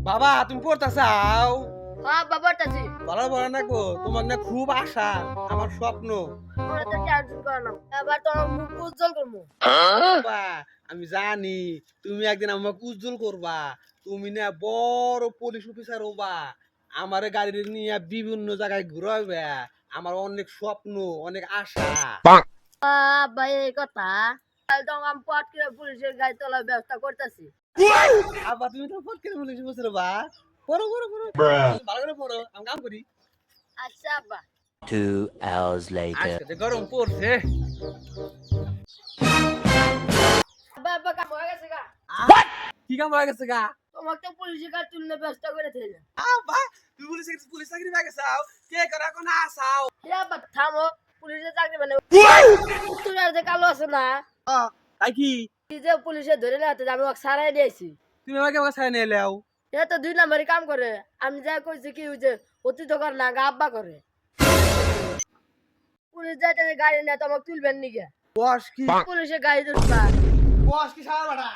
বাবা তুমি পড়তে চাও? হ্যাঁ বাবা তাজি বলার বলা না গো, তোমার না খুব আশা, আমার স্বপ্ন। তোরা তো টেনশন কর না এবার তো আমার মুখ উজ্জ্বল করবো বাবা আমি জানি তুমি একদিন আমাকে উজ্জ্বল করবা। তুমি না বড় পুলিশ অফিসার হবা, আমার গাড়ি নিয়ে বিভিন্ন জায়গায় ঘুরাবে। আমার অনেক স্বপ্ন, অনেক আশা। ভাই এই কথা তাহলে তো আমি পট করে পুলিশের গাড়ি তোলার ব্যবস্থা করতেছি আব্বা তুমি তো ফট করে পুলিশ অফিসার হবা। পড়ো পড়ো পড়ো, ভালো করে পড়ো, আমি কাম করি। আচ্ছা আব্বা 2 hours later. আজকে যে গরম পড়ছে। আব্বা আব্বা কাম হয়ে গেছে গা কি কাম হয়ে গেছে গা? তোমাকে তো পুলিশের গাড়ি তুললে ব্যবস্থা করে দিলে আব্বা তুমি পুলিশ চাকরি পেয়ে গেছাও, কে করে এখন আসাও? হে আব্বা থামো পুলিশের চাকরি মানে তুমি আর যে কালো আছে না তাই কি এই যে পুলিশে ধরে না হাতে আমি ওকে সারাই দিয়েছি তুমি আমাকে আমাকে ছাড়া নিয়ে এলাও? এ তো 2 নম্বরই কাম করে আমি যা কইছি কি ওই যে অতি তো করে না গা আব্বা করে পুলিশ যাইতে গাড়ি না তোমাকে তুলবেন নিকে বস কি? পুলিশের গাড়ি তুলবা বস কি সারা বাড়া?